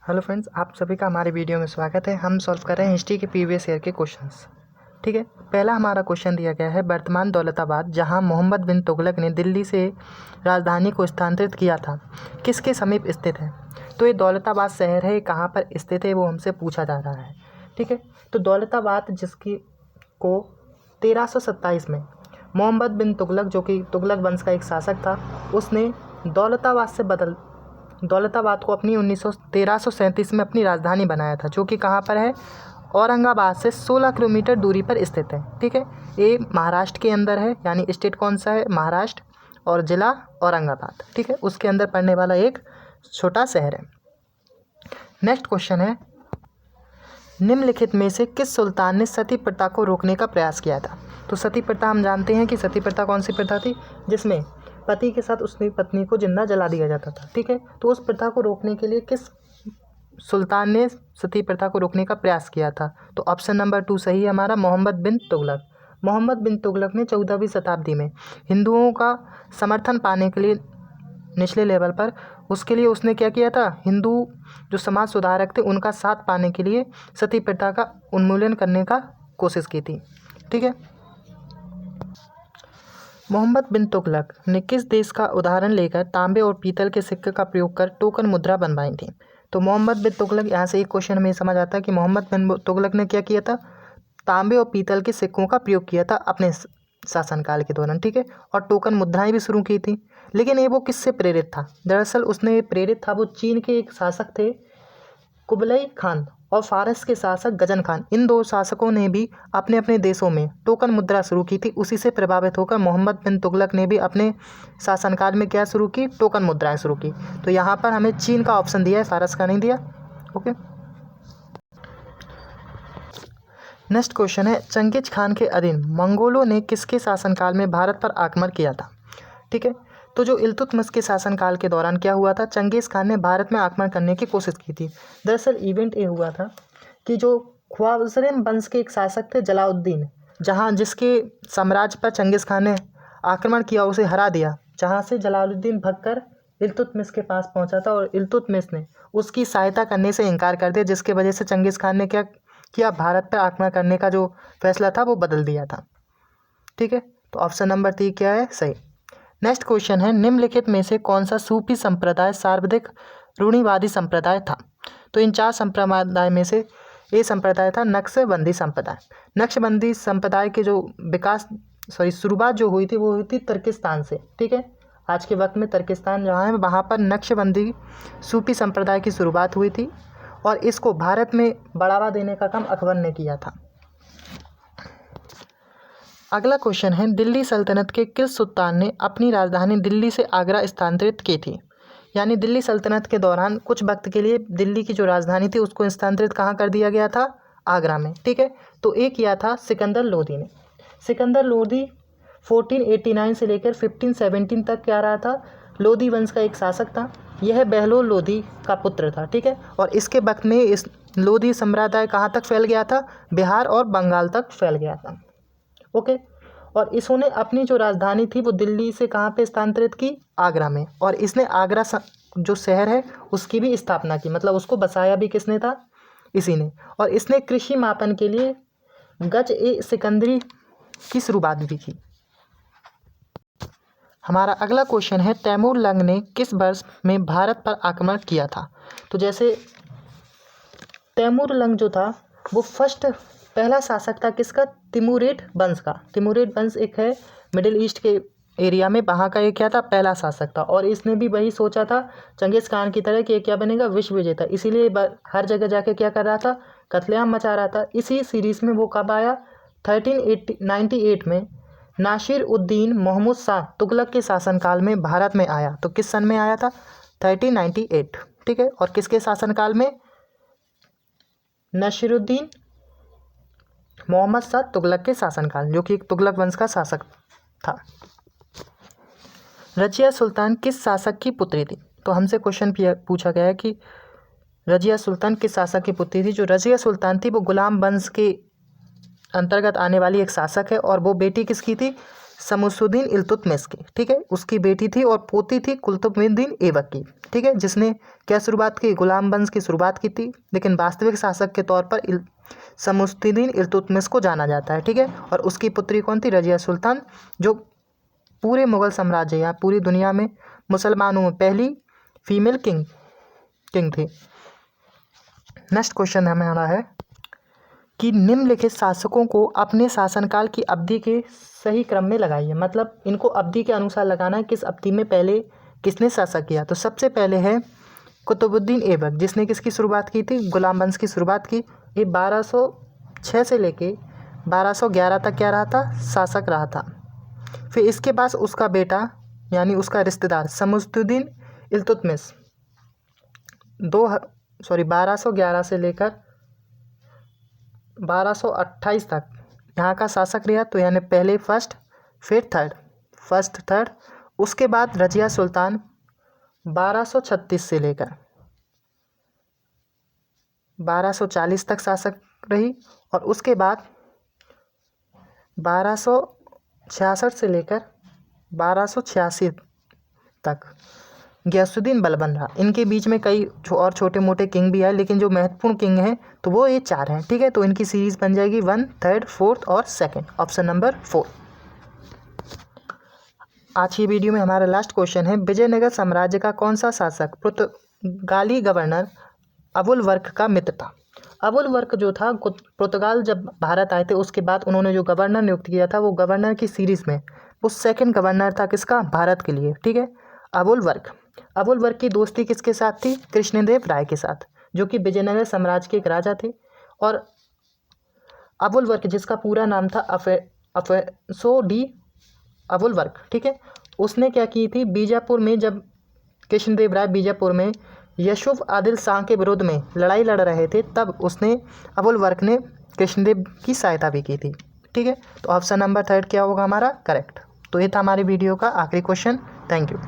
Hello friends, आप सभी का हमारे वीडियो में स्वागत है। हम सॉल्व कर रहे हैं हिस्ट्री के प्रीवियस ईयर के क्वेश्चंस। ठीक है, पहला हमारा क्वेश्चन दिया गया है, वर्तमान दौलताबाद जहां मोहम्मद बिन तुगलक ने दिल्ली से राजधानी को स्थानांतरित किया था, किसके समीप स्थित है। तो ये दौलताबाद शहर है, कहाँ पर स्थित है वो हमसे पूछा जा रहा है। ठीक है, तो दौलताबाद जिसकी को 1327 में मोहम्मद बिन तुगलक, जो कि तुगलक वंश का एक शासक था, उसने दौलताबाद को अपनी 1337 में अपनी राजधानी बनाया था, जो कि कहाँ पर है, औरंगाबाद से 16 किलोमीटर दूरी पर स्थित है। ठीक है, ये महाराष्ट्र के अंदर है, यानी स्टेट कौन सा है, महाराष्ट्र, और ज़िला औरंगाबाद। ठीक है, उसके अंदर पड़ने वाला एक छोटा शहर है। नेक्स्ट क्वेश्चन है, निम्नलिखित में से किस सुल्तान ने सती प्रथा को रोकने का प्रयास किया था। तो सती प्रथा हम जानते हैं कि सती प्रथा कौन सी प्रथा थी, जिसमें पति के साथ उसकी पत्नी को जिंदा जला दिया जाता था। ठीक है, तो उस प्रथा को रोकने के लिए किस सुल्तान ने सती प्रथा को रोकने का प्रयास किया था। तो ऑप्शन नंबर 2 सही है हमारा, मोहम्मद बिन तुगलक। मोहम्मद बिन तुगलक ने 14वीं शताब्दी में हिंदुओं का समर्थन पाने के लिए निचले लेवल पर, उसके लिए उसने क्या किया था, हिंदू जो समाज सुधारक थे उनका साथ पाने के लिए सती प्रथा का उन्मूलन करने का कोशिश की थी। ठीक है, मोहम्मद बिन तुगलक ने किस देश का उदाहरण लेकर तांबे और पीतल के सिक्के का प्रयोग कर टोकन मुद्रा बनवाई थी। तो मोहम्मद बिन तुगलक, यहाँ से एक क्वेश्चन हमें समझ आता है कि मोहम्मद बिन तुगलक ने क्या किया था, तांबे और पीतल के सिक्कों का प्रयोग किया था अपने शासनकाल के दौरान। ठीक है, और टोकन मुद्राएं भी शुरू की थी। लेकिन ये वो किससे प्रेरित था, दरअसल उसने प्रेरित था, वो चीन के एक शासक थे कुबलई खान और फारस के शासक गजन खान। इन दो शासकों ने भी अपने अपने देशों में टोकन मुद्रा शुरू की थी। उसी से प्रभावित होकर मोहम्मद बिन तुगलक ने भी अपने शासनकाल में क्या शुरू की, टोकन मुद्राएं शुरू की। तो यहाँ पर हमें चीन का ऑप्शन दिया है, फारस का नहीं दिया। ओके, नेक्स्ट क्वेश्चन है, चंगेज खान के अधीन मंगोलों ने किसके शासनकाल में भारत पर आक्रमण किया था। ठीक है, तो जो इल्तुतमिश के शासनकाल के दौरान क्या हुआ था, चंगेज़ खान ने भारत में आक्रमण करने की कोशिश की थी। दरअसल इवेंट ये हुआ था कि जो ख्वाज़रिन वंश के एक शासक थे जलाउद्दीन, जिसके साम्राज्य पर चंगेज़ खान ने आक्रमण किया, उसे हरा दिया, जहाँ से जलालुद्दीन भगकर इल्तुतमिश के पास पहुँचा था और इल्तुतमिश ने उसकी सहायता करने से इनकार कर दिया, जिसके वजह से चंगेज़ खान ने क्या किया, भारत पर आक्रमण करने का जो फैसला था वो बदल दिया था। ठीक है, तो ऑप्शन नंबर 3 क्या है, सही। नेक्स्ट क्वेश्चन है, निम्नलिखित में से कौन सा सूफी संप्रदाय सर्वाधिक रूढ़िवादी संप्रदाय था। तो इन 4 संप्रदाय में से ये संप्रदाय था नक्शबंदी संप्रदाय। नक्शबंदी संप्रदाय के जो शुरुआत जो हुई थी वो हुई थी तुर्किस्तान से। ठीक है, आज के वक्त में तुर्किस्तान जहाँ है वहाँ पर नक्शबंदी सूफी संप्रदाय की शुरुआत हुई थी और इसको भारत में बढ़ावा देने का काम अकबर ने किया था। अगला क्वेश्चन है, दिल्ली सल्तनत के किस सुल्तान ने अपनी राजधानी दिल्ली से आगरा स्थानांतरित की थी। यानी दिल्ली सल्तनत के दौरान कुछ वक्त के लिए दिल्ली की जो राजधानी थी उसको स्थानांतरित कहाँ कर दिया गया था, आगरा में। ठीक है, तो एक किया था सिकंदर लोदी ने। सिकंदर लोदी 1489 से लेकर 1517 तक क्या रहा था, लोदी वंश का एक शासक था। यह बहलोल लोदी का पुत्र था। ठीक है, और इसके वक्त में इस लोदी संप्रदाय कहाँ तक फैल गया था, बिहार और बंगाल तक फैल गया था। ओके, और इसने अपनी जो राजधानी थी वो दिल्ली से कहाँ पे स्थानांतरित की, आगरा में। और इसने आगरा जो शहर है उसकी भी स्थापना की, मतलब उसको बसाया भी किसने था, इसी ने। और इसने कृषि मापन के लिए गज ए सिकंदरी की शुरुआत भी की। हमारा अगला क्वेश्चन है, तैमूर लंग ने किस वर्ष में भारत पर आक्रमण किया था। तो जैसे तैमूर लंग जो था वो पहला शासक था किसका, तिमुरिड वंश का। तिमुरिड वंश एक है मिडिल ईस्ट के एरिया में, वहाँ का ये क्या था, पहला शासक था। और इसने भी वही सोचा था चंगेज़ खान की तरह कि ये क्या बनेगा, विश्व विजेता। इसीलिए हर जगह जाके क्या कर रहा था, कत्लेआम मचा रहा था। इसी सीरीज़ में वो कब आया, 1398 में नासिर उद्दीन मोहम्मद शाह तुगलक के शासनकाल में भारत में आया। तो किस सन में आया था, 1398। ठीक है, और किसके शासनकाल में, नासिरुद्दीन मोहम्मद शाह तुगलक के शासनकाल, जो कि एक तुगलक वंश का शासक था। रजिया सुल्तान किस शासक की पुत्री थी। तो हमसे क्वेश्चन पूछा गया है कि रजिया सुल्तान किस शासक की पुत्री थी। जो रजिया सुल्तान थी वो गुलाम वंश के अंतर्गत आने वाली एक शासक है और वो बेटी किसकी थी, शमसुद्दीन इल्तुतमिश की, ठीक है। उसकी बेटी थी और पोती थी कुतुबुद्दीन ऐबक की, ठीक है, जिसने क्या शुरुआत की, गुलाम वंश की शुरुआत की थी। लेकिन वास्तविक शासक के तौर पर शमसुद्दीन इल्तुतमिश को जाना जाता है, ठीक है। और उसकी पुत्री कौन थी, रजिया सुल्तान, जो पूरे मुगल साम्राज्य या पूरी दुनिया में मुसलमानों में पहली फीमेल किंग थी। नेक्स्ट क्वेश्चन हमारा है कि निम्नलिखित शासकों को अपने शासनकाल की अवधि के सही क्रम में लगाइए। मतलब इनको अवधि के अनुसार लगाना है, किस अवधि में पहले किसने शासक किया। तो सबसे पहले है कुतुबुद्दीन ऐबक, जिसने किसकी शुरुआत की थी, गुलाम वंश की शुरुआत की। ये 1206 से लेके 1211 तक क्या रहा था, शासक रहा था। फिर इसके बाद उसका बेटा यानी उसका रिश्तेदार शमसुद्दीन इल्तुतमिश 1211 से लेकर 1228 तक यहाँ का शासक रहा। तो यानी पहले फर्स्ट फिर थर्ड। उसके बाद रजिया सुल्तान 1236 से लेकर 1240 तक शासक रही। और उसके बाद 1266 से लेकर 1286 तक गयासुद्दीन बलबन रहा। इनके बीच में कई और छोटे मोटे किंग भी आए, लेकिन जो महत्वपूर्ण किंग हैं तो वो ये 4 हैं, ठीक है। तो इनकी सीरीज बन जाएगी 1, 3, 4 और 2, ऑप्शन नंबर 4। आज की वीडियो में हमारा लास्ट क्वेश्चन है, विजयनगर साम्राज्य का कौन सा शासक पुर्तगाली गवर्नर अबुल वर्क का मित्र था। अबुल वर्क जो था, पुर्तगाल जब भारत आए थे उसके बाद उन्होंने जो गवर्नर नियुक्त किया था, वो गवर्नर की सीरीज में वो 2nd गवर्नर था किसका, भारत के लिए, ठीक है। अबुल वर्क की दोस्ती किसके साथ थी, कृष्णदेव राय के साथ, जो कि विजयनगर साम्राज्य के एक राजा थे। और अबुल वर्क जिसका पूरा नाम था अफेसो डी अबुल वर्क, ठीक है। उसने क्या की थी, बीजापुर में जब कृष्णदेव राय बीजापुर में यूसुफ आदिल शाह के विरोध में लड़ाई लड़ रहे थे, तब अबुल वर्क ने कृष्णदेव की सहायता भी की थी, ठीक है। तो ऑप्शन नंबर 3 क्या होगा हमारा करेक्ट। तो ये था हमारी वीडियो का आखिरी क्वेश्चन। Thank you.